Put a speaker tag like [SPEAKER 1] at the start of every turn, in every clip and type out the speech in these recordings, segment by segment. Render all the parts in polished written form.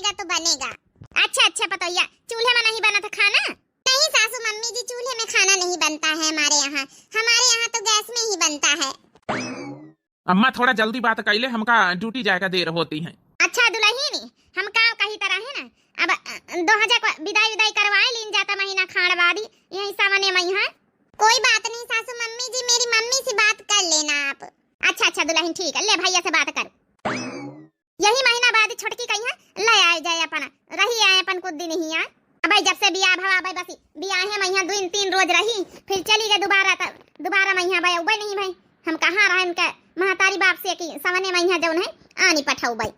[SPEAKER 1] बनेगा तो बनेगा। अच्छा अच्छा पतोहिया, चूल्हे में नहीं बना था खाना? नहीं सासू मम्मी जी, चूल्हे में खाना नहीं बनता है हमारे यहाँ तो गैस में ही बनता है।
[SPEAKER 2] अम्मा थोड़ा जल्दी बात कर ले, हमका ड्यूटी जाएगा देर होती है।
[SPEAKER 1] अच्छा दुल्हनी, हम का कही तरह है ना, अब 2000 विदाई करवाए लीन जाता महीना खाड़ बादी यही सामने महीना। कोई बात नहीं सासू मम्मी जी, मेरी मम्मी से बात कर लेना आप। अच्छा अच्छा दुल्हन ठीक है, ले भैया से बात कर। यही महीना बाद छोटकी कहीं है ले आए जाए अपन, रही आए अपन कुछ दिन ही यार। अब जब से बियाह भवा भाई बस बियाह है महीना 2-3 रोज रही, फिर चली गई दोबारा महीना भाई उबे नहीं भाई। हम कहां रहे इनके महतारी बाप से कि सवने महीना जौन है आनी पठाऊ भाई।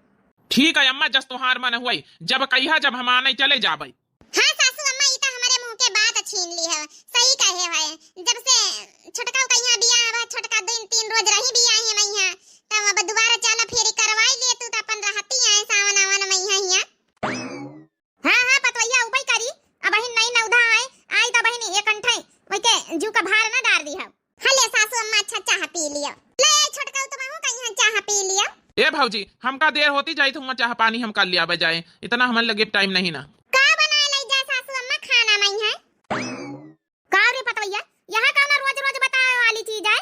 [SPEAKER 2] ठीक है अम्मा, जस तोहार मन हुई जब कहिया जब हम आने चले जाबई।
[SPEAKER 1] हां सासू अम्मा ई त हमारे मुंह के बात छीन ली है, सही कहे है। जब से छोटका कहिया बियाह बा, छोटका 2-3 रोज रही बियाह है महीना, तब अब दोबारा चला फेरी करवाई ले तू त अपन रहती है सावन आवन महीना हिया। हां हां पतवैया उबई करी, अब बहिन नहीं नौधा आई त बहिन एक अंठे ओई के जू का भार ना डार दी है। हले सासू अम्मा अच्छा चाह पी लियो, ले छोटका तो महू कहीं चाह पी लियो।
[SPEAKER 2] ए भौजी, हमका देर होती जाई तो चाह पानी हम कर लिया बजाए, इतना हमारे लगे टाइम नहीं ना।
[SPEAKER 1] का बनाए ले जा सासू अम्मा खाना में है? का रे पतवैया, यहां का ना रोज बताए वाली चीज है,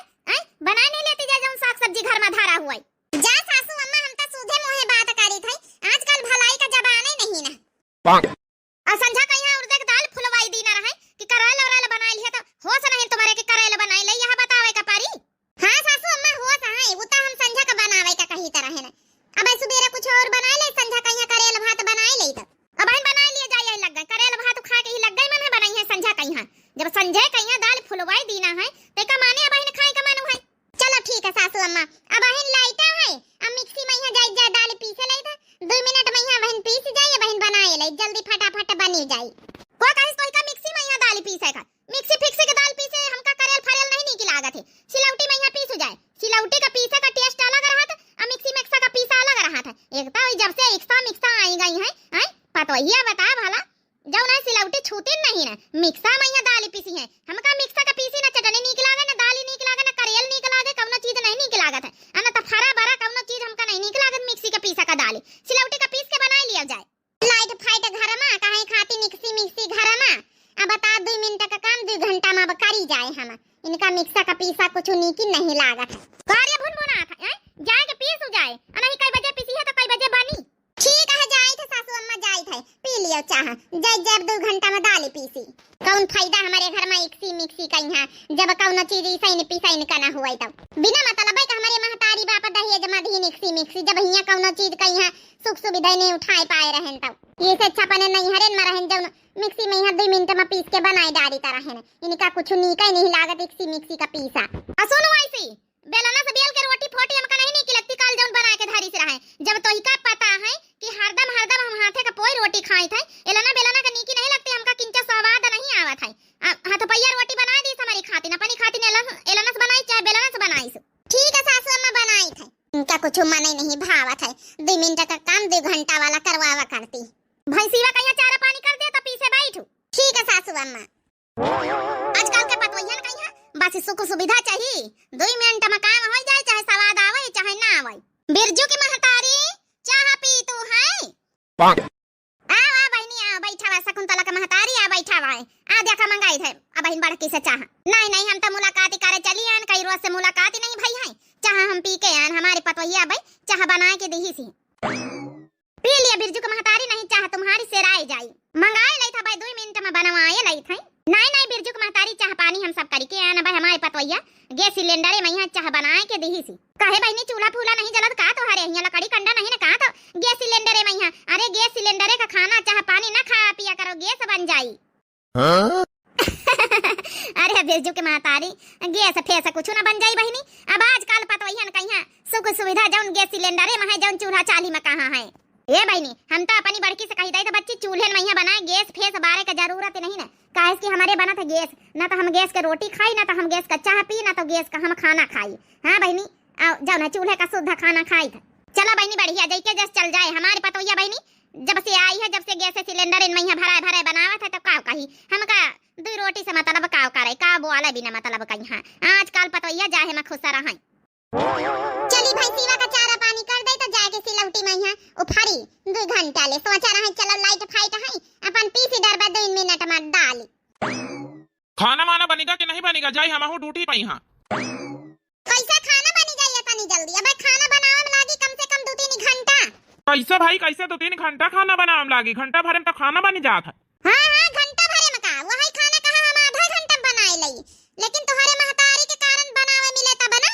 [SPEAKER 1] बनाए नहीं लेती जा जौन साग सब्जी घर में धारा हुआ है। जा सासू अम्मा, हम त सीधे मुंह बात करी थई, आजकल भलाई का जमाना नहीं ना। आ संझा कहिया उर्दे के दाल फुलवाई दी ना रहे कि करेला बनाई लिया, तो होश नहीं तुम्हारे के करेला बनाई ले यहां बतावे का पारी। हां सासू अम्मा होश है, वो त हम संझा का बनावे का कही तरह है ना। अब सुबेरे कुछ और बनाए ले, संझा कहिया करेला भात बनाए ले त अब हम बनाए लिया जाए यही लग गए, करेला भात खा के ही लग गई मन है बनाई है संझा कहिया। जब संझे कहिया दाल फुलवाई दी ना है ते का माने अब खाए का मन है। चलो ठीक है सासू अम्मा, अब बहन लाइटा है, अब मिक्सी में यहां जाई जा दाल पीसे ले था 2 मिनट में यहां बहन पीस जाए, बहन बनाए ले जल्दी फटाफट बनी जाए। को कहिस कोई का मिक्सी में यहां दाल पीसे का, मिक्सी फिक्सी के दाल पीसे हमका करेल फरेल नहीं निक लागत है। सिलौटी में यहां पीस जाए, सिलौटी का पीसे का टेस्ट अलग रहत और मिक्सी में का पीसा अलग रहत है। एक तो जब से मिक्सा आई गई है पतोहिया बता भला जौन है सिलौटी छूती नहीं ना, मिक्सा में यहां दाल पीसी है। हमका मिक्सा का पीसी ना चटनी निक लागे ना दाल निक लागे ना करेल निक लागे, कौनो चीज नहीं निक लागत है। अना त फरा बरा कौनो चीज हमका नहीं निक लागत मिक्सी का पीसा का दाल, सिलौटी का पीस के बनाई लिया जाए। लाइट फाइट घर में काहे खाती मिक्सी घर में, अब बता 2 मिनट का काम 2 घंटा में अब करी जाए। हम इनका मिक्सा का पीसा कुछ निक नहीं लागत है। कार्य भुनभुना था जाए के पीस जाए, नहीं कई बजे पीसी है तो कई बजे बनी। ठीक है जाई थे सासू अम्मा, जाई थे पी लियो चाह, जब 2 घंटा में दाल पीसी। कौन फायदा हमारे घर में मिक्सी का यहाँ, जब कौन चीज सैन पिसैन का ना हुआ तब बिना मतलब है कि हमारे महतारी बाप दहेज में मिक्सी जब यहाँ कौन चीज का यहाँ सुख सुविधा नहीं उठाए पाए रहन तब ये से अच्छा पने नहीं हरेन में रहन जब मिक्सी में यहाँ 2 मिनट में पीस के बनाई डाली तरह है। इनका कुछ नीका नहीं लागत मिक्सी का पीसा। सुनो ऐसी बेलना से बेल के रोटी फोटी हमका नहीं निक लगती, काल जौन बना के धारी से रहे। जब तो इका पता है कि हरदम हम हाथे का पोई रोटी खाई थे, एलना बेलना का नीकी नहीं लगती, हमका किंचा स्वाद नहीं आवत है। हाथ पैया रोटी बना दी हमारी खाती ना अपनी खाती एलना से बनाई चाहे बेलना से बनाई। ठीक है सासू अम्मा बनाई थे, इनका कुछ मन नहीं भावत है। 2 मिनट का काम 2 घंटा वाला करवावा करती। भैंसीवा कहिया चारा पानी कर दे तो पीछे बैठू। ठीक है सासू अम्मा। आजकल के पतवैया कहिया बस सुख सुविधा चाहिए, 2 मिनट में काम हो जाए, चाहे स्वाद आवे चाहे ना आवे। बिरजू की महतारी चाह पी तू है? आ बहनी आ बैठा वा, शकुंतला का महतारी आ बैठा वा, आ देखा मंगाई थे अब बहन बड़की से चाह। नहीं हम तो मुलाकात करे चली आन, कई रोज से मुलाकात ही नहीं भई है। चाह हम पी के आन, हमारे पतवैया भाई चाह बना के दही सी पी लिया। बिरजू की महतारी नहीं चाह तुम्हारी से राय जाई, मंगाए लई था भाई 2 मिनट में बनवाए लई थे। नहीं बिरजू की महतारी चाह पानी हम सब करी के आना भाई, हमारे पतवैया गैस सिलेंडर में यहाँ चाह बनाए के दही सी। कहे बहनी चूल्हा फूला नहीं जलत का तो हरे यहाँ लकड़ी कंडा नहीं ना का तो गैस सिलेंडर में यहाँ, अरे गैस सिलेंडर का खाना चाह पानी ना खा पिया करो गैस बन जाई। अरे बिरजू की महतारी गैस फेस कुछ ना बन जाई बहनी। अब आजकल पतवैया कहिया सुख सुविधा जौन गैस सिलेंडर में है जौन चूल्हा चाली में कहाँ है। ये बहनी हम तो अपनी बड़की से कही दई तो बच्ची चूल्हे में यहाँ बनाए, गैस फेस बारे का जरूरत नहीं ना, काहे कि हमारे बना था गैस, ना तो हम गैस के रोटी खाई, ना तो हम गैस का चाह पी, ना तो गैस का हम खाना खाई। हाँ बहनी जाओ ना चूल्हे का शुद्ध खाना खाई था। चलो बहनी बढ़िया जाई के जस चल जाए। हमारे पतोहिया बहनी जब से आई है, जब से गैस सिलेंडर इन में भरा बनावा था तो का कही हमका 2 रोटी से मतलब का करे का बोला बिना मतलब कहीं। आजकल पतोहिया जाहे में खुश रहा। चली भाई सीवा का चारा पानी कर दे तो जाके सिलौटी में यहाँ उफारी 2 घंटा ले सोचा रहे चलो लाइट फाइट है अपन पीसी डरबा 2 मिनट में डाली।
[SPEAKER 2] खाना वाना बनेगा कि नहीं बनेगा जाई हम ड्यूटी पे यहाँ।
[SPEAKER 1] कैसा खाना बनी जाइए तनी जल्दी, अब खाना बनावे में लागी कम से कम 2-3 घंटा।
[SPEAKER 2] कैसे भाई कैसे 2-3 घंटा खाना बनावे में लागी, घंटा भरे में तो खाना बन जात है।
[SPEAKER 1] हाँ घंटा भरे में का वही खाना कहा हम आधा घंटा बनाए लई, लेकिन तुम्हारे महतारी के कारण बनावे मिले तब ना।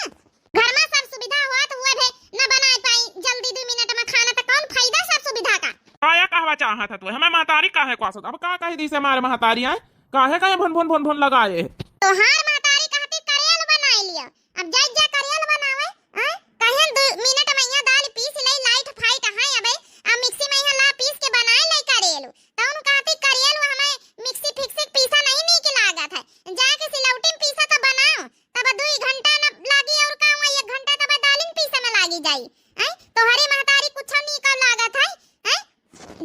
[SPEAKER 1] घर में सब सुविधा हुआ तो हुए भे न बनाए पाई जल्दी 2 मिनट में खाना, तो कौन फायदा सब सुविधा का।
[SPEAKER 2] आया कहवा चाहत है तू हमें महतारी काहे क्वासत, अब का कह दी से हमारे महतारी है काहे काहे भन भन भन भन लगाए
[SPEAKER 1] तो हार महतारी कहती करेल बनाए लिया, अब जाई जा करेल बनावे हैं कहे 2 मिनट में यहाँ दाल पीस लई लाइट फाइट है अबे अब मिक्सी में यहाँ ला पीस के बनाए लई करेल तो उन कहती करेल हमें मिक्सी फिक्सी पीसा नहीं नीक लागत है, जाके सिलौटी में पीसा तो बनाओ तब 2 घंटा न लागी और का 1 घंटा तब दालिन पीसा में लागी जाई हैं। तो हरे महतारी कुछ नीक लागत है हैं।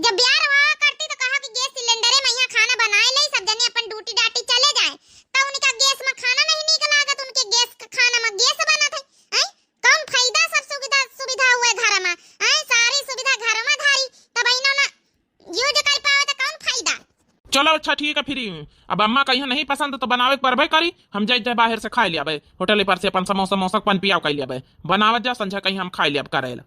[SPEAKER 1] जब ब्याह हुआ करती तो कहा कि गैस सिलेंडर में यहाँ खाना बनाए ले सब जने अपन ड्यूटी डाटी चले जाए, तो उनका गैस में खाना नहीं निक लागत, उनके गैस का खाना में गैस बनत है हैं। कम फायदा सब सुविधा हुए घर में हैं, सारी सुविधा घर में धारी तब इन्होंने यूज कर पावे तो कौन फायदा।
[SPEAKER 2] चलो अच्छा ठीक है फिर अब अम्मा कहीं नहीं पसंद तो बनावे परबे करी हम जाए बाहर से खा लिया होटल पर से अपन समोसा मोसा पन पिया कर लिया बनावत जा संझा कहीं हम खा लिया करेला।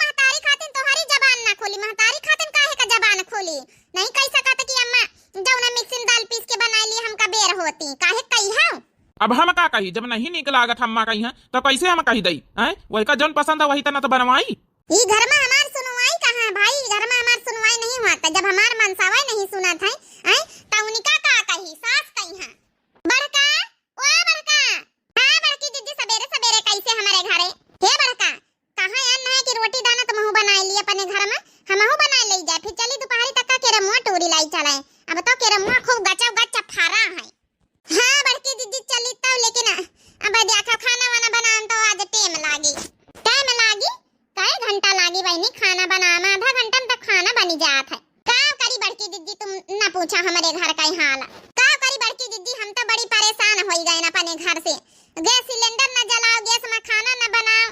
[SPEAKER 1] महतारी खातिन तुम्हारी जबान ना खोली, महतारी खातिन काहे का जबान खोली नहीं कह सकत कि अम्मा जौना मिक्सी में दाल पीस के बनाई ली हमका बेर होती काहे कही है।
[SPEAKER 2] अब हम का कही जब नहीं निक लागत अम्मा कही है तो कैसे हम कही दई हैं, वही का जौन पसंद है वही तना तो बनवाई।
[SPEAKER 1] ई घर में हमार सुनवाई कहां है भाई, घर में हमार सुनवाई नहीं होता, जब हमार मनसावा नहीं सुना था हैं त उनका का कही सास कही है बड़का ओ बड़का हां बड़की दीदी सवेरे सवेरे कैसे हमारे घरे हे बड़का कहां अन्न है कि रोटी दाना तुम हूं बनाई ली अपने घर में हमहू बनाए ले जाए फिर चली दोपहरी तक का केरा मुंह टोरी लाई चलाए, अब तो केरा मुंह खूब गचा गचा फारा है। हां बड़की दीदी चली तो लेकिन अब देखो खाना वाना बनान तो आज टाइम लागी कई घंटा लागी बहनी खाना बनाना, आधा घंटा में तक खाना बनी जात है। का करी बड़की दीदी तुम न पूछा हमारे घर का हाल का करी बड़की दीदी हम तो बड़ी परेशान हो गए ना अपने घर से, गैस सिलेंडर न जलाओ गैस में खाना न बनाओ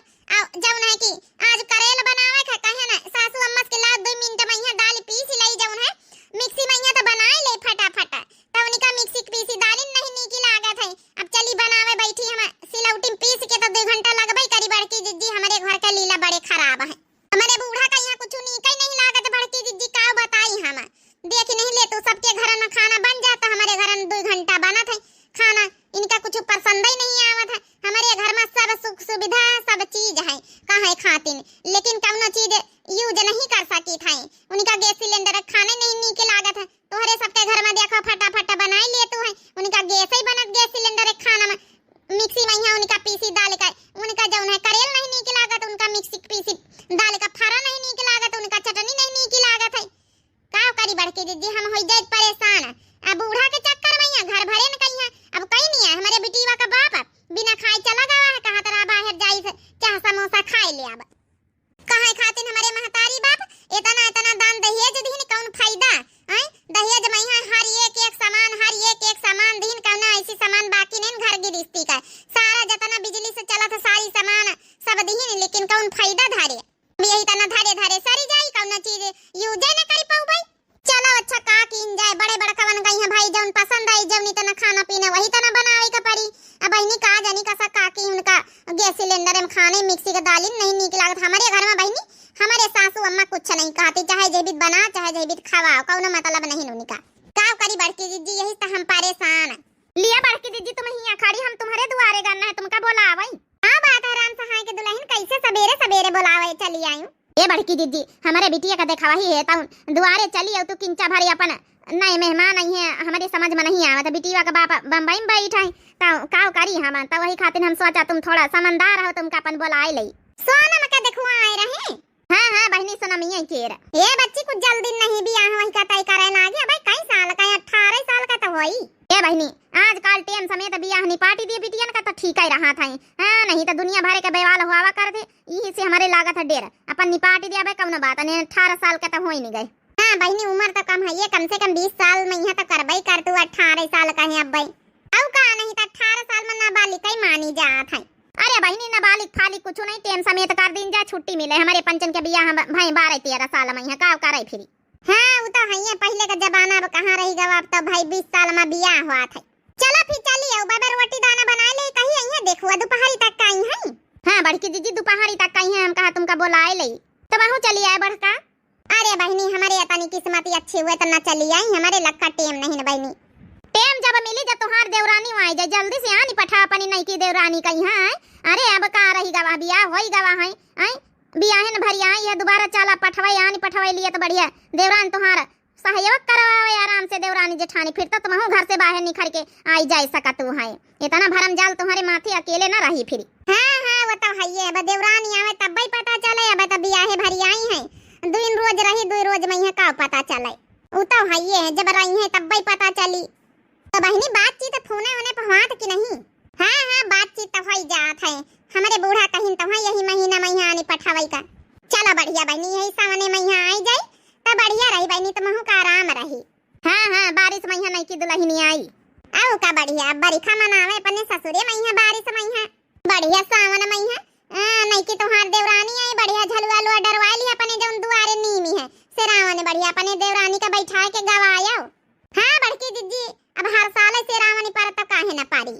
[SPEAKER 1] जौन है कि आज करेल बनावे का कहे ना सासू अम्मा के ला 2 मिनट में यहाँ दाल पीस लई जौन है मिक्सी में यहाँ तो बनाए ले फटाफट तो उनका मिक्सी पीसी दालिन नहीं नीकी लागत है। अब चली बनावे बैठी हम सिलौटी में पीस के तो 2 घंटा लगबे करी बड़की दीदी हमारे घर का लीला बड़े खराब है, हमारे बूढ़ा का यहाँ कुछ नीक नहीं लागत बड़की दीदी का बताई हम देख नहीं ले तो सबके घर में खाना बन जाता, हमारे घर में 2 घंटा बनत है खाना, इनका कुछ पसंद ही नहीं आवत है। हमारे घर में सब सुख सुविधा सब चीज है कहे खातिन लेकिन कौनो चीज यूज नहीं कर सकी था, उनका गैस सिलेंडर खाने नहीं नीक लागत है, तोहरे सबके घर में देखो फटाफट बनाई ले तू है उनका गैस ही बनत गैस सिलेंडर खाना में मिक्सी में यहाँ उनका पीसी दाल का उनका जौन है करेल नहीं नीक लागत, उनका मिक्सी पीसी दाल का फारा नहीं नीक लागत, उनका चटनी नहीं नीक लागत है। का करी बड़की दीदी हम हो जाए परेशान, अब बूढ़ा के चक्कर में यहाँ घर भरे न कहीं है अब कहीं नहीं है, हमारे बिटीवा का बाप बिना खाए चला गया है कहा तरह बाहर जाई से चाह समोसा खाए ले अब कहे खातिन हमारे महतारी बाप इतना दान दहेज दीन कौन फायदा हैं, दहेज में यहाँ हर एक सामान दीन कौन ऐसी सामान बाकी नहीं घर गिरस्ती का सारा जितना बिजली से चला था सारी सामान सब दीन लेकिन कौन फायदा धारे यही तना धारे सरी जाई कौन चीज यूज न कर पाऊ भाई। चलो अच्छा का किन जाए बड़े कवन गई है भाई जौन पसंद आई जौन इतना खाना पीना वही तना बनावे का पड़ी, अब बहनी का जानी का काकी उनका गैस सिलेंडर में खाने मिक्सी का दालिन नहीं नीक लागत, हमारे घर में बहनी हमारे सासू अम्मा कुछ नहीं कहती चाहे जेबित बना चाहे जेबित खवाओ कौनो मतलब नहीं उनका का करी बड़की दीदी यही तो हम परेशान लिया बड़की दीदी तुम यहाँ खड़ी हम तुम्हारे दुआरे करना है तुमका बोलावई हां बात है राम सहाय के दुल्हन कैसे सवेरे बोलावे चली आई ए बड़की दीदी हमारे बिटिया का देखावा ही है ताउन दुआरे चली आओ तो किंचा भरी अपन नहीं मेहमान आई है हमारे समझ में नहीं आवत बिटिया का बाप बम्बई में बैठा है ताऊ काव करी हम तो वही खातिर हम सोचा तुम थोड़ा समझदार हो तुमका अपन बुलाए लई सोनम का देखुआ आए रहे हां बहनी सोनम यही केर ए बच्ची कुछ जल्दी नहीं बियाह वही का तय करे लागे भाई कई साल का 18 साल का तो होई ए बहनी आजकल टेम समेत बियाह निपाटी दी बिटियन का तो ठीक ही रहा था हां नहीं तो दुनिया भर के बेवाल हुआ कर दे यही से हमारे लागत है डेर अपन निपाटी दिया भाई कौन बात नहीं 18 साल का तो हो ही नहीं गए हां बहनी उम्र तो कम है ये कम से कम 20 साल में यहां तो करबई कर तू 18 साल का है अब भाई औ का नहीं तो 18 साल में नाबालिग ही मानी जात है अरे बहनी ना बालिक फालिक कुछ नहीं, टेम समेत कर दिन जा, छुट्टी मिले हमारे पंचन के बियाह भाई 12-13 साल में का करे फिरी। हां वो तो है, पहले का जमाना अब कहां रही गवा, अब तो भाई 20 साल में बियाह हुआ था। चलो फिर चलिए बाबा रोटी दाना बना ले, कहीं यहाँ देखो दोपहरी तक का आई है। हां बड़की दीदी दोपहरी तक का ही है, हम कहा तुमका बुलाए ले तो वहां चली आए बड़का। अरे बहनी हमारे अतनी किस्मत अच्छी हुए तो ना चली आई, हमारे लक्का टेम नहीं न बहनी। टेम जब मिली जब तुहार देवरानी आई जाए, जल्दी से आनी पठा अपनी नई की देवरानी कहीं है। अरे अब का रही गवा बियाह होई गवा है, आई बियाहन भरिया है, दोबारा चला पठवाई आनी पठवाई लिए तो बढ़िया देवरान तुहार सहयोग करवावे आराम से देवरानी जेठानी, फिर तो तुम घर से बाहर निखर के आई जा सकत तू है। इतना भरम जाल तुम्हारे माथे अकेले ना रही फिर। हां वो तो है, अब देवरानी आवे तब ही पता चले, अब तो बियाह भरी आई है, 2 रोज रही 2 रोज में का पता चले। वो तो है जब रही है तब ही पता चली। तो बहनी बातचीत फोने होने पर हुआ कि नहीं? हां बातचीत तो हो जात है, हमारे बूढ़ा कहीं तो यही महीना में आने पठावई का। चला बढ़िया बहनी, यही सावने में आई जाए तो बढ़िया रही बहनी, तुमहु का आराम रही। हां बारिश में नहीं की दुल्हनी आई आओ का बढ़िया, बरिखा मनावे अपने ससुरे में बारिश में बढ़िया सावन में नहीं की तोहार देवरानी आई, बढ़िया झलुआ लुआ डरवा ली अपने जौन दुआरे नीमी है सेरावन, बढ़िया अपने देवरानी का बैठा के गवायो। हां बड़की दीदी अब हर साल सेरावनी पर तो काहे ना पारी।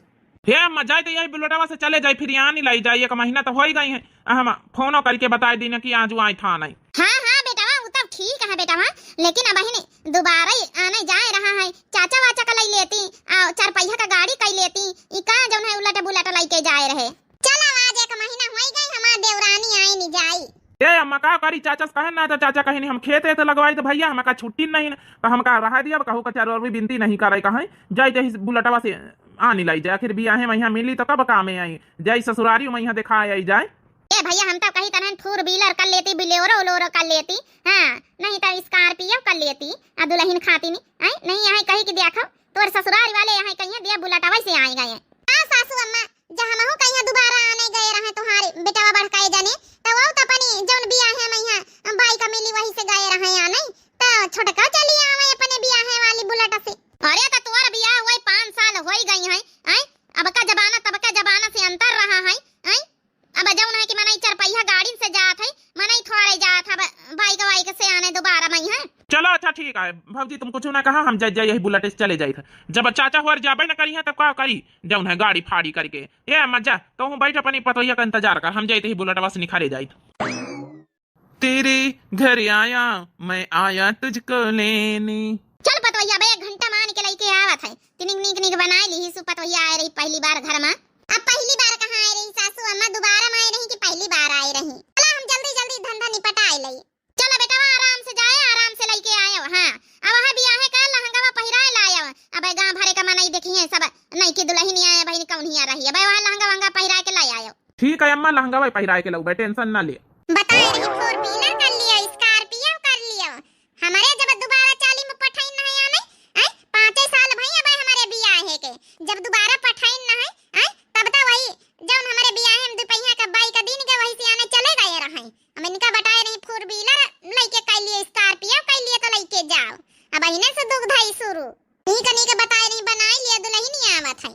[SPEAKER 2] हे मजा तो यही बुलेटवा से चले जाए, फिर यहाँ नहीं लाई जाए, 1 महीना तो हो ही गई है, हम फोनो करके बता दी ना कि आज आई था नहीं।
[SPEAKER 1] हां बेटा वो तो ठीक है बेटा, लेकिन अब बहनी दोबारा आने जाए रहा है, चाचा वाचा का लाई लेती और 4 पहिया का गाड़ी कई लेती, ई का जौन है उलट बुलट लाई के जाए रहे। चलो आज 1 महीना हो गई हमार देवरानी आई नहीं जाई।
[SPEAKER 2] ए अम्मा का करी, चाचा कहे ना तो चाचा कहे नहीं, हम खेते तो लगवाई तो भैया हम का छुट्टी नहीं तो हम का रहा दिया, कहू का 4 और भी बिनती नहीं करे, कहे जाई जाई बुलेटवा से आनी लाई जाए, आखिर बियाह में यहाँ मिली तो कब काम में आई जाई, ससुरारी में यहाँ दिखा आई जाए।
[SPEAKER 1] ए भैया हम तो कहीं तरह 4 व्हीलर कर लेती, बिलेरो उलोरो कर लेती, हां नहीं तो स्कॉर्पियो कर लेती, आ दुल्हन खाती नहीं यहाँ कहीं की देखो तोर ससुरारी वाले यहाँ कहीं दिया बुलेटवा से आए गए। हां सासू अम्मा जहां हम कहीं दोबारा आने गए रहे तुम्हारे बेटावा बड़काए जाने तो वो तो अपनी जौन बियाह है मैया बाई का मिली वही से गए रहे या नहीं, तो छोटका चली आवे अपने बियाह वाली बुलेट से। अरे तो तोर बियाह हुए 5 साल हो गई है, आई अब का जमाना तब का जमाना से अंतर रहा है, आई अब जौन है कि मनई 4 पहिया गाड़ी से जात है, मनई थोड़े जात है बाइक से आने दोबारा में है।
[SPEAKER 2] चलो अच्छा ठीक है भौजी, तुम कुछ ना कहा, हम जाए यही बुलेट से चले जाए थे, जब चाचा हुआ जाबे ना करी है तब का करी जौन है गाड़ी फाड़ी करके। ये मजा तो हूँ बैठ अपनी पतोहिया का इंतजार कर, हम जाते ही बुलेटवा से निखारे जाए। तेरे घर आया मैं आया तुझको लेने,
[SPEAKER 1] चल पतोहिया बे 1 घंटा मान के लेके आवत है, तिनिक निक बनाई ली सु पतोहिया आ रही पहली बार घर में। अब पहली बार कहां आई रही सासू अम्मा, दोबारा में आई रही कि पहली बार आई रही? चला हम जल्दी जल्दी धंधा निपटाए लई। चलो बेटा आराम से जाए, आराम से लेके आयो। हां अब वहां बियाह का लहंगावा पहिराए लायो, अब गांव भरे का मनई देखी है सब नई की दुल्हन आए बहन कौन ही आ रही है, भाई वहां लहंगा वंगा पहिरा के लाई आयो।
[SPEAKER 2] ठीक है अम्मा लहंगा भाई पहिरा के लो, टेंशन ना ले।
[SPEAKER 1] बताए रही 4 व्हीलर कर लियो, स्कॉर्पियो कर लियो, हमारे जब दोबारा चाली में पठाइन ना है आने, हैं 5 साल भई अब हमारे बियाह है के, जब दोबारा पठाइन ना है हैं तब तो वही जौन हमारे बियाह में 2 पहिया का बाइक का दिन के वही से आने चले गए रहे। हम इनका बताए रही 4 व्हीलर लेके कर लिए, स्कॉर्पियो कर लिए तो लेके जाओ, अब इन्हें से दुख धाई शुरू नी के बताए रही बनाई लिया दुल्हन आवत है।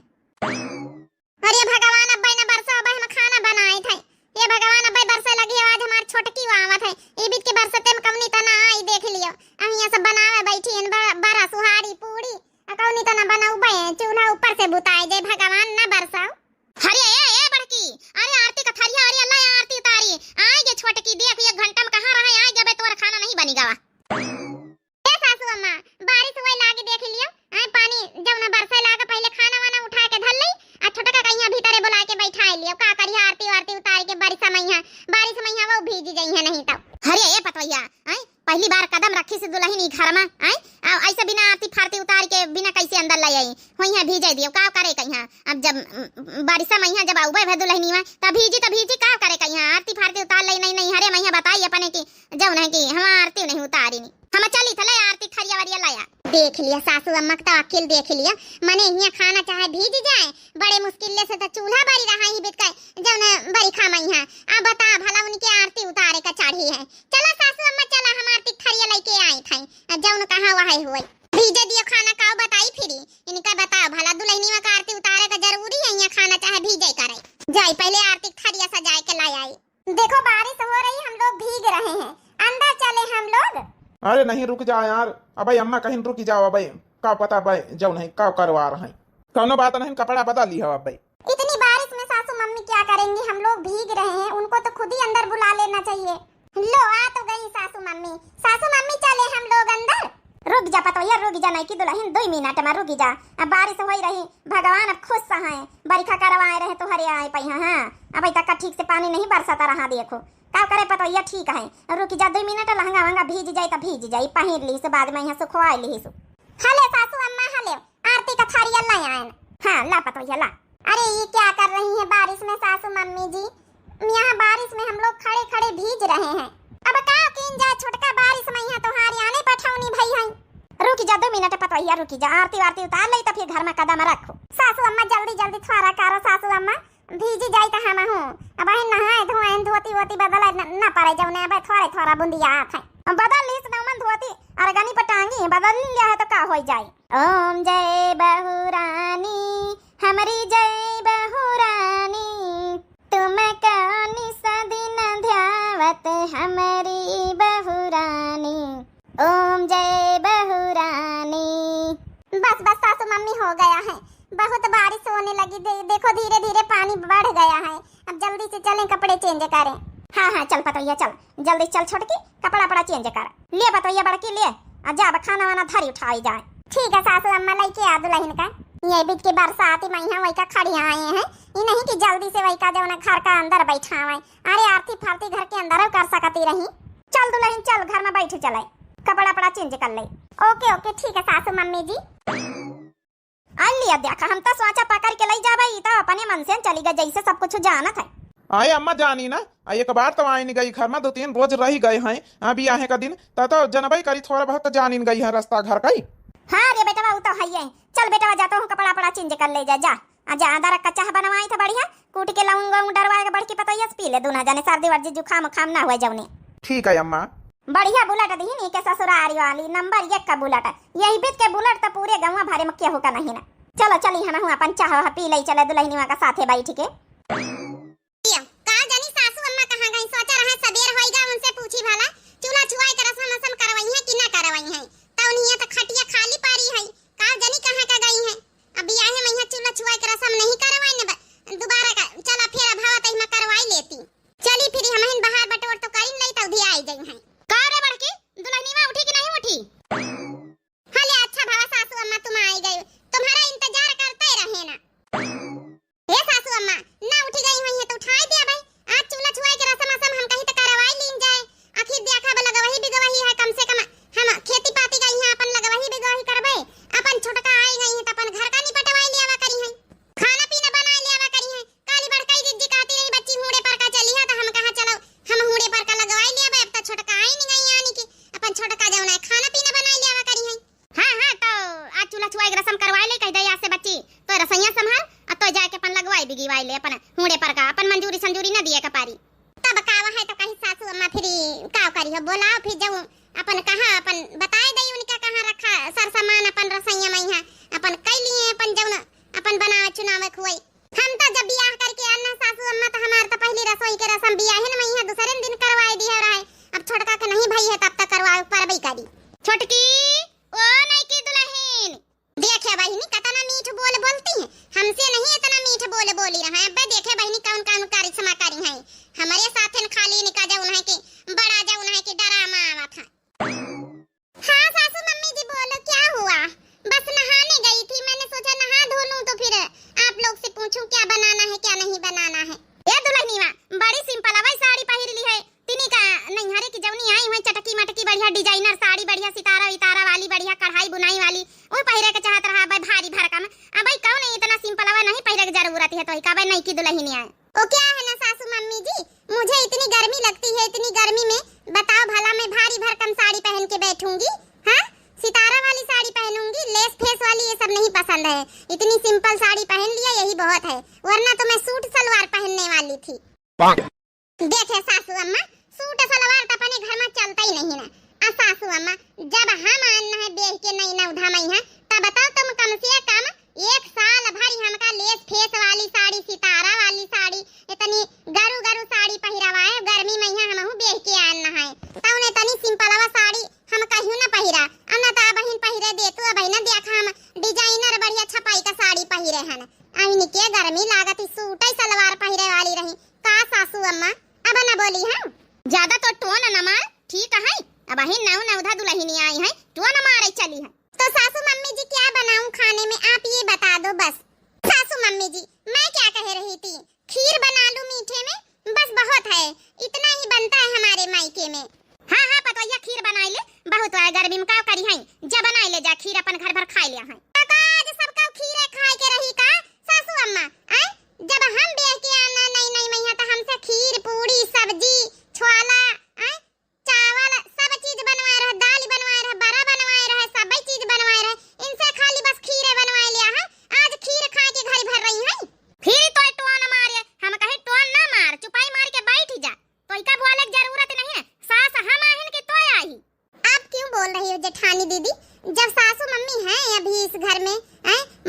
[SPEAKER 1] और ये भगवान अब ना बरसा अब हम खाना बनाए थे, ये भगवान अब बरसे लगी आज हमार छोटकी आवत है, ई बीच के बरसते में कमनी तना आई देख लियो, हम यहां सब बनावे बैठी इन बड़ा सुहारी पूड़ी कौनी तना बनाऊबे, चूल्हा ऊपर से बुताए जे भगवान ना बरसाओ। अरे ए बड़की, अरे आरती का थरिया, अरे अल्लाह आरती उतारी आई गे छोटकी, देख 1 घंटा में कहां रहे आई जबे तोर खाना नहीं बनी गवा। ए सासू अम्मा बारिश हुए लागे देख लियो, आई पानी जब ना बरसे लागे पहले खाना वाना उठा के धर लई, आ छोटका कहिया भीतरे बुला के बैठाए लियो, का करी आरती वारती उतार के बारिश में वो भीज जाई है नहीं तो। अरे ए पतवैया आई पहली बार कदम रखी से दुल्हन ई घर में, आई ऐसे बिना आरती फारती उतार के बिना कैसे अंदर ले आई, होई है भीज दियो, का करे कहिया, अब जब बारिश में जब आउबे है दुल्हनी में तब भीजी का करे कहिया, आरती फारती उतार ले नहीं हरे मैया बताई अपने की जब नहीं की हम आरती नहीं उतारी नहीं, हम चली थले आरती थरिया वरिया लाया। देख लिया सासू अम्मा का अकेल देख लिया, मने यहाँ खाना चाहे भीज जाए बड़े मुश्किल से तो चूल्हा बड़ी रहा ही बित के जब बड़ी खामई है, अब बता भला उनकी आरती उतारे का चढ़ी है। चला सासू अम्मा चला हम आरती थरिया लेके आई थे, जौन कहा वही हुई भीजे दियो खाना का बताई फिरी इनका बताओ भला दुल्हनी में आरती उतारे का जरूरी है, यहाँ खाना चाहे भीजे करे। जाई पहले आरती थरिया सजाए के लाई आई। देखो बारिश हो रही, हम लोग भीग रहे हैं, अंदर चले हम लोग।
[SPEAKER 2] अरे नहीं रुक जा यार, अबे अम्मा कहीं रुक जाओ अबे, का पता भाई जाओ नहीं का करवा रहे हैं, कौनो बात नहीं, कपड़ा बदल लिया अबे।
[SPEAKER 1] इतनी बारिश में सासू मम्मी क्या करेंगी, हम लोग भीग रहे हैं, उनको तो खुद ही अंदर बुला लेना चाहिए। लो आ तो गई सासू मम्मी। सासू मम्मी चले हम लोग अंदर। रुक जा पतोया, रुक जा नहीं कि दुल्हन 2 मिनट में रुक जा, अब बारिश हो रही, भगवान अब खुश है, बरखा करवाए रहे तो हरे आए पई। हाँ अब तक का ठीक से पानी नहीं बरसाता रहा, देखो का करे पतोया, ठीक है रुक जा 2 मिनट, लहंगा वहंगा भीज जाए तो भीज जाए, पहन ली से बाद में यहाँ सुखवा ली सु। हले सासू अम्मा हले, आरती का थारिया ला आए। हाँ ला पतोया ला। अरे ये क्या कर रही है बारिश में सासू मम्मी जी, यहाँ बारिश में हम लोग खड़े खड़े भीज रहे हैं। अब का किन जा छोटका बारिश में यहाँ तोहारी आने पठौनी भई है। रुक जा 2 मिनट पतोया, रुक जा, आरती वारती उतार ले तो फिर घर में कदम रखो। सासू अम्मा जल्दी जल्दी थोड़ा करो सासू अम्मा, भीज जाई तो हम हूं अब नहाए धोए धोती वोती बदल न पड़े जौने अब थोड़ा थोड़ा बूंदिया आत है बदल ली नमन धोती और गनी पटांगी बदल लिया है तो का हो जाए। ओम जय बहुरानी हमारी जय बहुरानी, तुम कौनी सदिन ध्यावत हमारी बहुरानी, ओम जय बहुरानी। बस बस सासू मम्मी हो गया है, बहुत बारिश होने लगी, देखो धीरे धीरे पानी बढ़ गया है, अब जल्दी से चलें कपड़े चेंज करें। हाँ हाँ चल पतोया चल, जल्दी चल छोटकी, कपड़ा पड़ा चेंज कर ले पतोया, बड़की ले जा, खाना वाना थारी उठाई जाए। ठीक है सासू अम्मा लेके आ दुल्हन का, ये बीच के बरसात में यहाँ वही का खड़ी आए हैं, ये नहीं कि जल्दी से वही का जो ना घर का अंदर बैठा हुआ, अरे आरती फारती घर के अंदर कर सकती रही। चल दुल्हन चल घर में बैठ चले, कपड़ा पड़ा चेंज कर ले। ओके ओके ठीक है सासू मम्मी जी। लिया देखा, हम तो सोचा पकड़ के ले जाबे, तो अपने मन से चली गई जैसे सब कुछ जानत है।
[SPEAKER 2] आए अम्मा जानी ना, एक बार तो आई नहीं गई घर में, 2-3 रोज रही गए हैं, अभी आहे का दिन तो जनबई करी थोड़ा बहुत जान इन गई है रास्ता घर का ही।
[SPEAKER 1] हाँ रे बेटा वो तो है ही, चल बेटा जाता हूँ कपड़ा पड़ा चेंज कर ले जा, जा अदरक का चाह बनवाई था बढ़िया, कूट के लौंग डरवा के बढ़ के पतोया पी ले, दोनों जने सर्दी वर्दी जुकाम खाम ना हुए जौने।
[SPEAKER 2] ठीक है अम्मा।
[SPEAKER 1] बढ़िया बुलेट दी नहीं के ससुरारी वाली नंबर 1 का बुलेट, यही बीत के बुलेट तो पूरे गाँव भरे में केहू का नहीं ना। चलो चली हम अपन चाह पी ले चले दुल्हनिया का साथे बैठ के। का जानी सासू अम्मा कहां गई, सोचा रहा सबेर होइगा उनसे पूछी भला चूल्हा छुआई के रसम रसम करवाई है कि ना करवाई है, तो उन्हीं तो खटिया खाली पारी है, का जानी कहां का गई है। अब बियाह में यहाँ चूल्हा छुआई के रसम नहीं करवाई ने दोबारा का, चला फिर अभावत में करवाई लेती, चली फिर हम बाहर बटोर तो करी नहीं तो उधी आई गई है। का रे बड़की दुल्हनिया उठी कि नहीं उठी? हले अच्छा भावा सासू अम्मा तुम आई गई, तुम्हारा इंतजार करते रहे ना। हे सासू अम्मा ना उठी गई हुई है तो उठाई दिया भाई, आज चूल्हा छुआई के रसम रसम हम कहीं तो करवाई लीन जाए, आखिर देखा बा लगवही भी गवही है, कम से कम हम खेती पाती गई है अपन लगवही भी गवही करबे, अपन छोटका आई गई है तो अपन घर का नहीं पटवाई लियावा करी है, खाना पीना बनाई लियावा करी है। काली बड़काई दीदी कहती रही बच्ची हुड़े पर का चली है तो हम कहा चलो हम हुड़े पर का लगवाई लियावा, अब तो छोटका आई नहीं गई यानी कि अपन छोटका जाऊना खाना पीना बनाई लियावा करी है। हां हां तो आज चूल्हा छुआई के रसम करवाई ले, कह दे आज से बच्ची तो रसैया संभाल, अब तो जाके अपन लगवाई बिगीवाई ले अपन हुड़े पर का, अपन मंजूरी संजूरी न दिए का पारी, तब कावा है तो कहीं सासू अम्मा फिर का करी हो, बोलाओ फिर जाऊं अपन कहां अपन बताए दई उनका कहां रखा सर सामान अपन रसैया में है, अपन कई लिए अपन जाऊं अपन बनावे चुनावे खुई। हम तो जब बियाह करके आना सासू अम्मा तो हमार तो पहली रसोई के रसम बियाह है ना मैं दूसरे दिन करवाई दी है रहे, अब छोटका के नहीं भई है तब तक करवाए परबई करी। छोटकी ओ नहीं की दुल्हन देखे बहिनी कितना मीठ बोल बोलती है, हमसे नहीं इतना मीठ बोल बोली रहा है, अब देखे बहिनी कौन कौन कारी समाकारी है, हमारे साथ खाली निका जाऊन है कि बड़ा जाऊन है कि डरामा आवा था। हाँ सासू मम्मी जी बोलो क्या हुआ? बस नहाने गई थी, मैंने सोचा नहा धो लूं तो फिर आप लोग से पूछूं क्या बनाना है क्या नहीं बनाना है। ये दुल्हनिया बड़ी सिंपल है साड़ी पहन ली है, तिनी का नैहरे की जौनी आई हुई चटकी मटकी बढ़िया डिजाइनर साड़ी बढ़िया सितारा वितारा वाली बढ़िया कढ़ाई बुनाई वाली वो पहिरे के चाहत रहा भाई भारी भरकम, अब भाई कौन इतना सिंपल हवा नहीं पहिरे की जरूरत है तो का भाई नहीं की दुल्हनिया ओ क्या है ना सासू मम्मी जी, मुझे इतनी गर्मी लगती है, इतनी गर्मी में बताओ भला मैं भारी भरकम साड़ी पहन के बैठूंगी? हाँ सितारा वाली साड़ी पहनूंगी, लेस फेस वाली ये सब नहीं पसंद है, इतनी सिंपल साड़ी पहन लिया यही बहुत है, वरना तो मैं सूट सलवार पहनने वाली थी। देखे सासू अम्मा सूट सलवार तो अपने घर में चलता ही नहीं ना। सासू अम्मा जब हम आना है बेह के नहीं ना उधामई है तब बताओ तुम कम से कम 1 साल भर हमका लेस फेस वाली साड़ी सितारा वाली साड़ी है ना देखा हम डिजाइनर बढ़िया छपाई का साड़ी पहिरे हन आईनी के गर्मी लागत ही सूट ही सलवार पहिरे वाली रही का सासू अम्मा अब ना बोली हम ज्यादा तो टोन न मार ठीक है अब ही नवधा दुल्हनी आई है टोन मारे चली है तो सासू मम्मी जी क्या बनाऊं खाने में आप ये बता दो बस सासू मम्मी जी मैं क्या कह रही थी खीर बना लूं मीठे में बस बहुत है इतना ही बनता है हमारे मायके में हाँ हाँ पतोया खीर बना ले बहुत है गर्मी में का करी है जब बना ले जा खीर अपन घर भर खा लिया है आज सबका खीर खाए के रही का सासू अम्मा जब हम बेह के आना नहीं मैया तो हमसे खीर पूरी सब्जी छोला चावल सब चीज बनवाए रहे दाल बनवाए रहे बड़ा बनवाए रहे सब चीज बनवाए रहे इनसे खाली बस खीरे बनवाए लिया है आज खीर खा के घर भर रही है फिर तो टोन मारे हम कहे टोन ना मार चुपाई मार के बैठ जा तो का बोले की जरूरत नहीं है सास हम आहिन के तो आई आप क्यों बोल रही हो जेठानी दीदी जब सासू मम्मी हैं अभी इस घर में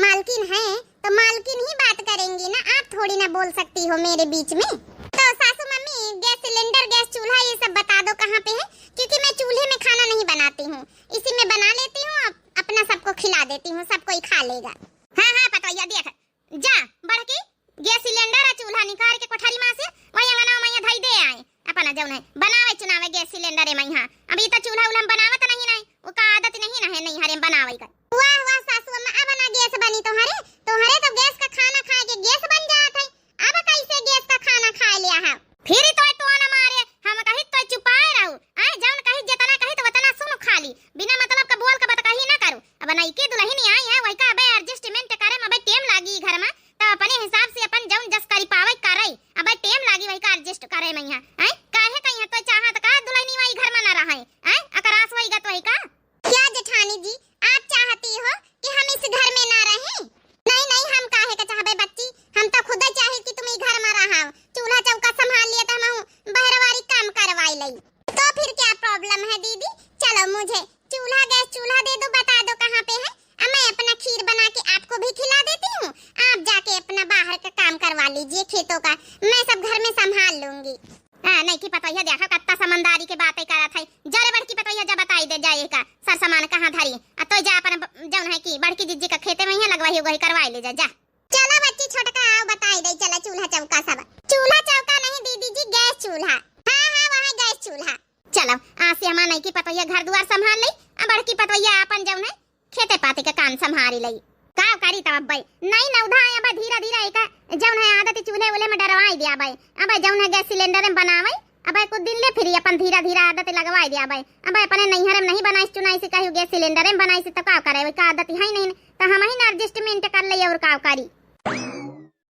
[SPEAKER 1] मालकिन है तो मालकिन ही बात करेंगी ना आप थोड़ी ना बोल सकती हो मेरे बीच में तो सासू मम्मी गैस सिलेंडर गैस चूल्हा ये सब बता दो कहाँ पे है क्योंकि मैं चूल्हे में खाना नहीं बनाती हूँ इसी में बना लेती हूँ अपना सबको खिला देती हूँ सब कोई खा लेगा हाँ हाँ पता देख जा बढ़ के गैस सिलेंडर और चूल्हा निकाल के कोठरी में से वही अंगना मैया धई दे आए अपना जौन है बनावे चुनावे गैस सिलेंडर है मैया अभी तो चूल्हा उल्हा बनावत नहीं ना वो का आदत नहीं ना है नहीं हरे बनावे का वाह वाह सासू अम्मा अब ना गैस बनी तोहरे तो गैस का खाना खा के गैस बन जात है अब कैसे गैस का खाना खा लिया है फिर तो टोन मारे हम कहि तो चुपाए रहू जौन कहि जितना कहि तो उतना सुन खाली बिना मतलब का बोल के बात कहि ना करू अब नई के दुल्हन आई है वही का अबे एडजस्टमेंट करे में अबे टाइम लागी घर में तो अपने हिसाब से अपन जौन जस करी पावे करे अबे टाइम लागी वही का एडजस्ट करे मैया काहे कहि तो चाहत का दुल्हनी वही घर में ना रहे अकरास वही गत वही का क्या जेठानी जी आप चाहती हो कि हम इस घर में ना रहें नहीं हम काहे का चाहबे बच्ची हम तो खुद चाहे कि तुम ई घर में रहो चूल्हा चौका संभाल लिए तो हम बहरवारी काम करवाई लई तो फिर क्या प्रॉब्लम है दीदी चलो मुझे चूल्हा दे दो बता दो कहाँ पे है मैं अपना खीर बना के आपको भी खिला देती हूँ आप जाके अपना बाहर का काम करवा लीजिए खेतों का मैं सब घर में संभाल लूंगी नहीं की पता देखा कत्ता समझदारी के बातें करा था जरे बड़की पता जब बताई दे जाए का सर सामान कहाँ धरी तो जा अपन जौन है की बड़की जिज्जी का खेते में ही लगवाई वही करवाई ले जा चलो बच्ची छोटका आओ बताई दे चला चूल्हा चौका सब चूल्हा चौका नहीं दीदी जी गैस चूल्हा हाँ वहाँ गैस चूल्हा चलो आसे हमारा नहीं की पता घर द्वार संभाल ली बड़की पता अपन जौन है खेते पाते का काम संभाल ली का करी तब भाई नहीं नवधा आया बा धीरे धीरे एक जौन है आदत चूल्हे उले में डरवाई दिया भाई अब जौन है गैस सिलेंडर में बनावे अब कुछ दिन ले फिर अपन धीरे धीरे आदत लगवाई दिया भाई अब अपने नैहर में नहीं बनाई चुनाई से कहियो गैस सिलेंडर में बनाई से तो का करे का आदत है नहीं तो हम ही एडजस्टमेंट कर ले और का करी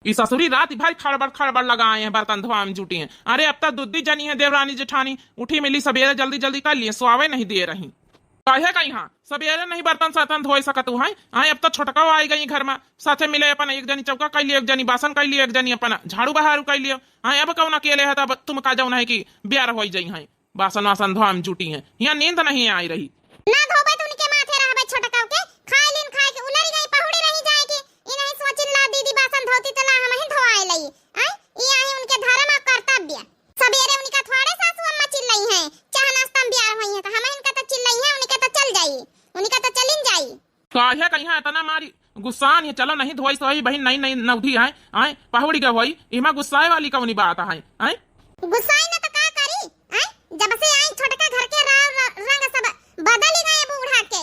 [SPEAKER 2] इस ससुरी रात भर खड़बड़ लगाए हैं बर्तन धोआ में जुटी हैं अरे अब तक दुद्दी जनी है देवरानी जेठानी उठी मिली सवेरे जल्दी कर लिए सुआवे नहीं दे रही कहे कहीं हाँ सवेरे नहीं बर्तन सर्तन धोए सकत है अब तो छोटका आई गई घर में साथे मिले अपन एक जनी चौका कर लिए एक जनी बासन कर लिए एक जनी अपन झाड़ू बहारू कर लिए अब कौन अकेले है तब तुम का जाऊन है कि ब्यार हो जाई है बासन वासन धोआ में जुटी है यहाँ नींद नहीं आई रही
[SPEAKER 1] ना धोबे तो उनके माथे रहबे छोटका के खाए के उलरी गई पहुड़ी रही जाएगी इन्हीं सोचिन ला दीदी बासन धोती तो ला हम ही धोआए लई ये आई उनके धर्म और कर्तव्य सवेरे उनका थोड़े सासू अम्मा चिल्लाई है चाह नाश्ता में ब्यार होई है तो हम इनका तो चिल्लाई है उनके तो चल जाई उनका तो चलिन जाई
[SPEAKER 2] काहे कहीं इतना मारी गुस्सा नहीं चलो नहीं धोई सही बहन नहीं नवधी है पहुड़ी के होई इमा गुस्साए वाली कौनी बात है
[SPEAKER 1] गुस्साई ना तो का करी जब से आई छोटका घर के रंग सब बदल गए बूढ़ा के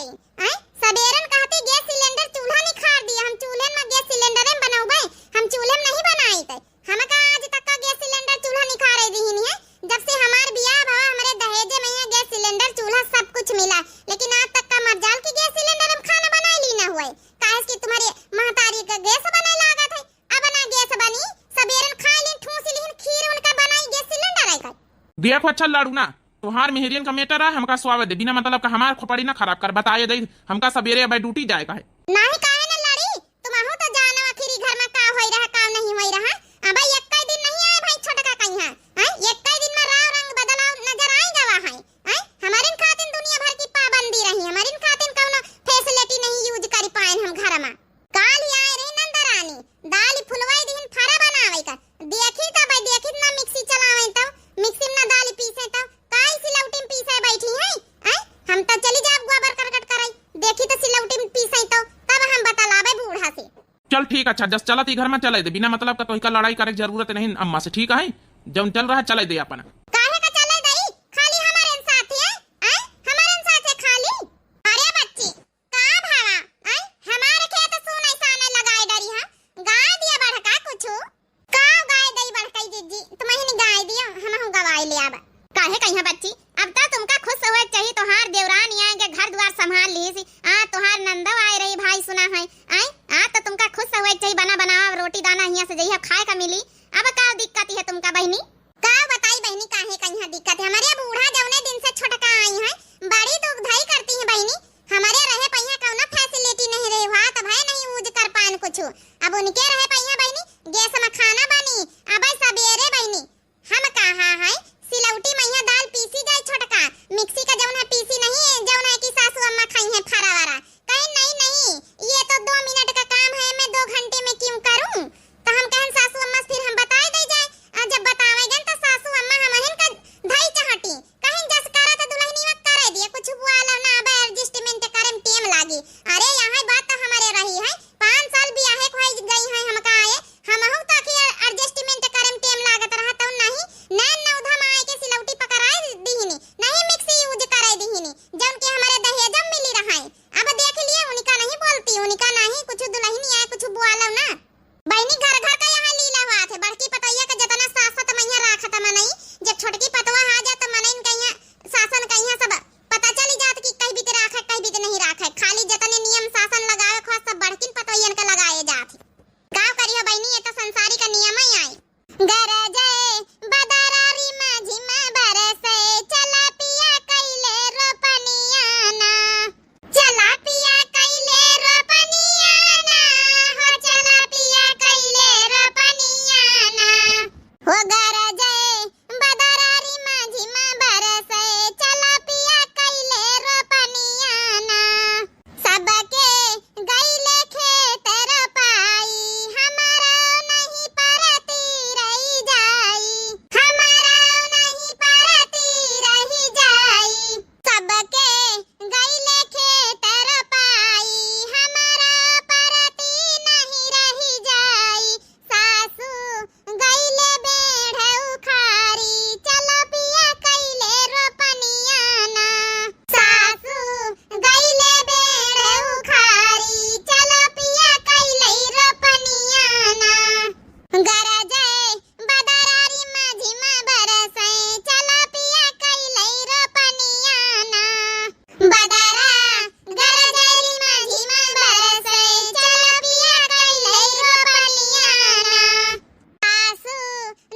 [SPEAKER 1] सबेरन कहते गैस सिलेंडर चूल्हा निखार दिया हम चूल्हे में गैस सिलेंडर में बनाऊबे हम चूल्हे में नहीं बनाई थे हम का आज तक का गैस सिलेंडर चूल्हा निखारे दी है जब से हमार बियाह भवा हमारे दहेजे में है गैस सिलेंडर चूल्हा सब कुछ मिला लेकिन आज तक का मरजाल की गैस सिलेंडर में खाना बनाई ली ना हुए काहे कि तुम्हारे महतारी का गैस बनाए लागा थे अब ना गैस बनी सबेरन खा ली ठूस ली खीर उनका बनाई गैस सिलेंडर आई
[SPEAKER 2] देखो अच्छा लाड़ू ना तुहार मेहरियन का मेटर है हमका स्वागत दे बिना मतलब का हमार खोपड़ी ना खराब कर बताए दे हमका सवेरे अब ड्यूटी जाएगा है
[SPEAKER 1] नहीं काहे ना लड़ी तुम हो तो जाना आखिरी घर में का होई रहा का नहीं होई रहा अब एक कई दिन नहीं आए भाई छोटका कहीं है एक कई दिन में राव रंग बदलाव नजर आई गवा है हमारे खातिन दुनिया भर की पाबंदी रही हमारे खातिन कोनो फैसिलिटी नहीं यूज कर पाए हम घर में काल ही आए रही नंदरानी दाल फुलवाई दिन फरा बनावे का देखी त भाई देखी ना मिक्सी चलावे तो मिक्सी में दाल पीसे तो काई सिलौटी में पीसे बैठी है हम तो चली जाब गोबर करकट कराई देखी तो सिलौटी में पीस
[SPEAKER 2] ठीक अच्छा जस चलत ही घर में चले दे बिना मतलब का तो का लड़ाई करे की जरूरत नहीं अम्मा से ठीक है जब चल रहा है चले दे अपन
[SPEAKER 1] काहे का चले दई खाली हमारे साथ है हैं हमारे साथ है खाली अरे बच्ची का भावा हैं हमारे खेत सुन ऐसा नहीं लगाए डरी हां गाय दिया बड़का कुछु का गाय दई बड़का जीजी तुम्हें गाय दिया हम गवाई ले आब काहे कहिया बच्ची अब तो तुमका खुश होए चाहिए तोहार देवरान आएंगे घर द्वार संभाल ली तोहार नंदव आए रही भाई सुना है आई तो तुमका खुश होए चाहिए बना बनावा रोटी दाना हिया से जइहा खाए का मिली अब का दिक्कत है तुमका बहनी का बताई बहनी काहे कहिया दिक्कत है हमारे बूढ़ा जवने दिन से छोटका आई है बड़ी दुखदाई करती है बहनी हमारे रहे पहिया कौना फैसिलिटी नहीं रही हुआ तो भाई नहीं यूज कर पान कुछ अब उनके रहे पहिया बहनी गैस में खाना बनी अब सवेरे बहनी हम कहा है सिलौटी मैया दाल पीसी जाए छोटका मिक्सी का जौन है पीसी नहीं जौन है कि सासू अम्मा खाई है फरा वारा कहीं नहीं नहीं ये तो 2 मिनट का काम है मैं 2 घंटे में क्यों करूं तो हम कहन सासू अम्मा फिर हम बताए दे जाए जब बतावेगन तो सासू अम्मा हमहन का धई चाहती कहीं जस करा तो दुल्हनी में करे दिए कुछ बुआ लो ना अब एडजस्टमेंट करे में टाइम लागी अरे यहां बात तो हमारे रही है 5 साल ब्याह खोई गई है हम का आए हम हूं ताकि एडजस्टमेंट करे में टाइम लागत रहा तो नहीं नैन नौधा माए के सिलौटी पकड़ाई दीहिनी नहीं मिक्सी यूज करे दीहिनी जौन के हमारे दहेज में मिली रहा है अब देख लिए उनका नहीं बोलती उनका नहीं कुछ दुल्हनी आए कुछ बुआ लो ना बहनी घर घर का यहाँ लीला हुआ थे बड़की पतैया का जतना सासत मैया राखत मनई जब छोटकी पतवा आ जात मनई कहिया शासन कहिया सब पता चली जात कि कहीं भी राखे कहीं भी नहीं राखे खाली जतने नियम शासन लगावे खास सब बड़किन पतैयन का लगाए जात का करियो बहनी ये तो संसारी का नियम ही आई गरजे बदरारी माझी में बरसे चला पिया कइले रोपनिया ना चला पिया कइले रोपनिया ना हो चला पिया कइले रोपनिया ना हो गरजे बदरारी माझी में बरसे चला पिया कइले रोपनिया ना सबके गइले खेत रोपाई हमारा नहीं परती रही जाई हमारा नहीं परती रही जाई सबके गइले खेत रोपाई हमारा परती नहीं रही जाई सासू गइले बेढ़ उखारी चलो पिया कइले रोपनिया ना सासू गइले बेढ़ उखारी चलो पिया कइले रोपनिया ना गरजे बदरारी माझी में बरसे चलो पिया कइले रोपनिया ना बदरा गरजेरी माझी में बरसे चलो पिया कइले रोपनिया ना सासू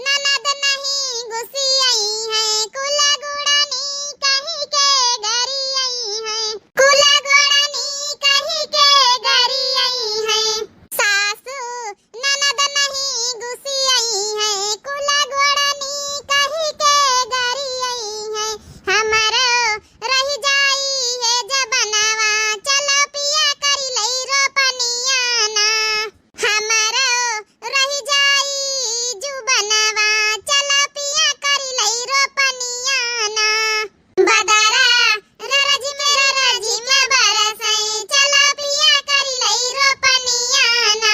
[SPEAKER 1] ननद नहीं गुस्सी आई है कुला गुड़ानी कहीं के गरी आई है कुला गुड़ानी कहीं के गरी आई है सासू ननद नहीं गुस्सी आई है कुला गुड़ानी कहीं के गरी आई है हमारो रह जाई है जबनावा चलो पिया करी लई रोपनिया ना हमारो रह जाई जुबनावा चलो पिया करी लई रोपनिया ना बदरा रजी में बरसे चलो पिया करी लई रोपनिया ना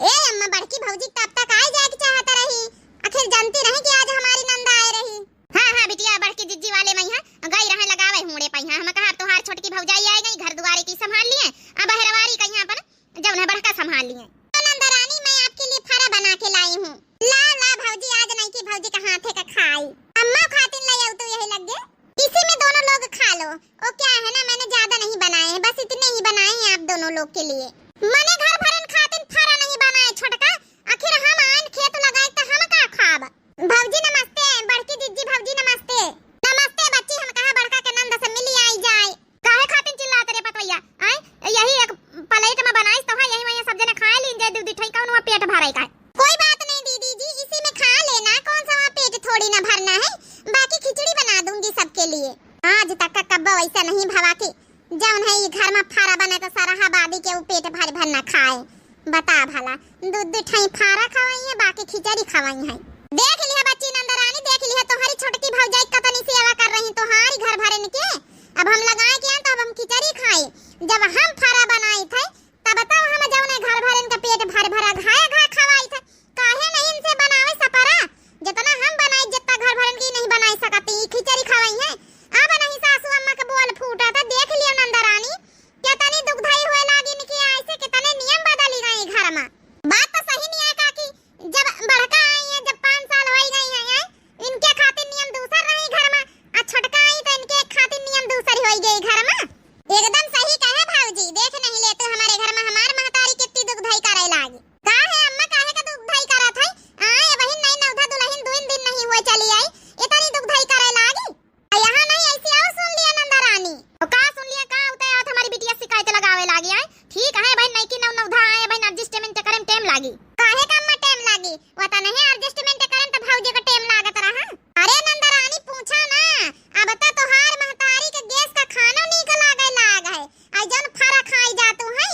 [SPEAKER 1] ए अम्मा बड़की भौजी तब तक आए जाए की चाहत रही आखिर जानती रही कि आज हमारी नंदा आए रही हां बिटिया बड़की जिज्जी वाले मैया गई रहे लगावे हुड़े पहिया हम कहा तोहार छोटकी भौजाई आई गई घर दुआरे की संभाल लिए अब बहरवारी कहिया अपन जौन है बड़का संभाल लिए तो नंदा रानी मैं आपके लिए फरा बना के लाई हूं ला भौजी आज नहीं की भौजी का हाथे का खाई अम्मा खातिन ले आऊ तो यही लग गए इसी में दोनों लोग खा लो ओ क्या है ना मैंने ज्यादा नहीं बनाए हैं बस इतने ही बनाए हैं आप दोनों लोग के लिए मने घर भरन खातिन फरा नहीं बनाए छोटका आखिर हम आन खेत लगाए तो हम का खाब भौजी नमस्ते बड़की जिज्जी भौजी नमस्ते नमस्ते बच्ची हम कहा बड़का के नंद से मिली आई जाए काहे खातिन चिल्लात रे पतवैया आई यही एक प्लेट में बनाई तो है यही वही सब जने खा लीन जे दूध ठई कौन पेट भराई का कोई बात नहीं दीदी जी इसी में खा लेना कौन सा पेट थोड़ी ना भरना है बाकी खिचड़ी बना दूंगी सबके लिए आज तक का कब्बा वैसा नहीं भवा के जौन है ये घर में फारा बने तो सारा आबादी के पेट भर भर ना खाए बता भला दूध ठई फारा खवाई है बाकी खिचड़ी खवाई है देख लिया बच्ची नंदरानी देख लिया तुम्हारी छोटकी भौजाई कतनी सेवा कर रही तुम्हारी घर भरन के अब हम लगाए के तो अब हम खिचड़ी खाई जब हम फारा बनाए थे तब हम जौन घर भरन का पेट भर भर ठीक है भाई, नहीं की नौ धा आए भाई, एडजस्टमेंट करे टाइम लागी। काहे काम में टाइम लागी? वता नहीं एडजस्टमेंट करे त भौजी का टाइम लागत रहा। अरे नंदरानी पूछा ना, अब त तोहार महतारी के गैस का खाना नीक लागे लाग है। आई जन फरा खाई जातू है,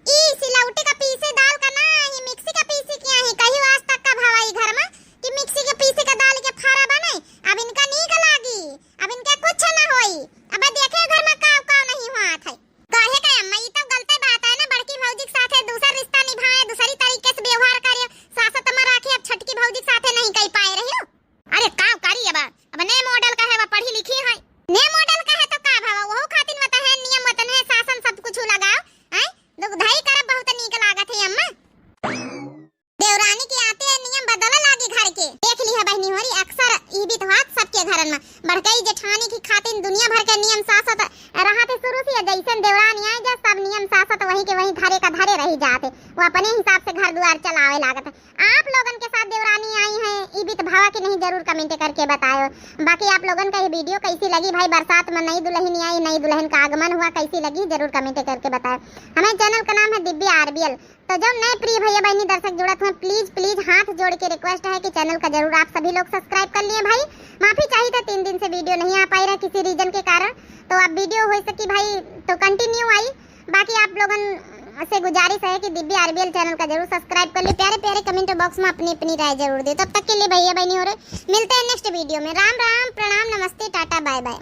[SPEAKER 1] ई सिलौटी का पीसे दाल का ना, ही मिक्सी का पीसी किया है। कहीं आज तक का भवाई घर में कि मिक्सी के पीसे का दाल के फरा बने, अब इनका नीक लागी, अब इनके कुछ ना होई। अब देखे घर में काव काव नहीं हुआ था। काहे का अम्मा, ई तो गलत बात है ना, बड़की भौजी के साथे दूसरा रिश्ता निभाए, दूसरी तरीके से व्यवहार करे, सासत में राखे, अब छटकी भौजी के साथे नहीं कह पाए रही हो। अरे काव करी अब नए मॉडल का है, वह पढ़ी लिखी है, नए मॉडल का है तो का भावा वो खातिन मत है, नियम वतन है, शासन सब कुछ लगाओ हैं। दुगधाई करब बहुत नीक लागत है अम्मा। देवरानी के आते नियम बदल लागी घर के, देख ली है बहनी होरी, अक्सर ई भी तो हाथ सबके घरन में बड़कई जेठानी की खातिन दुनिया भर के नियम सासत रहा थे शुरू से। जैसन देवरानी आए जा सब नियम सासत वही के वही धरे का धरे रही जाते, वो अपने हिसाब से घर द्वार चलावे लागत है। आप लोगन के साथ देवरानी आई है, ई भी तो भावा की नहीं जरूर कमेंट करके बताओ। बाकी आप लोगन का ये वीडियो कैसी लगी भाई, बरसात में नई दुल्हन आई, नई दुल्हन का आगमन हुआ, कैसी लगी जरूर कमेंट करके बताओ। हमारे चैनल का नाम है दिव्या आरबीएल। तो जब नए प्रिय भैया बहनी दर्शक जुड़त हुए, प्लीज हाथ जोड़ के रिक्वेस्ट है कि चैनल का जरूर आप सभी लोग सब्सक्राइब कर लिए भाई। माफी चाहिए था 3 दिन से वीडियो नहीं आ पाई रहा किसी रीजन के कारण, तो अब वीडियो हो सकी भाई तो कंटिन्यू आई। बाकी आप लोगन से गुजारिश है कि दिव्या आरबीएल चैनल का जरूर सब्सक्राइब कर ले, प्यारे प्यारे कमेंट बॉक्स में अपनी अपनी राय जरूर दे। तब तक के लिए भैया बहनी हो रहे, मिलते हैं नेक्स्ट वीडियो में। राम राम, प्रणाम, नमस्ते, टाटा, बाय बाय।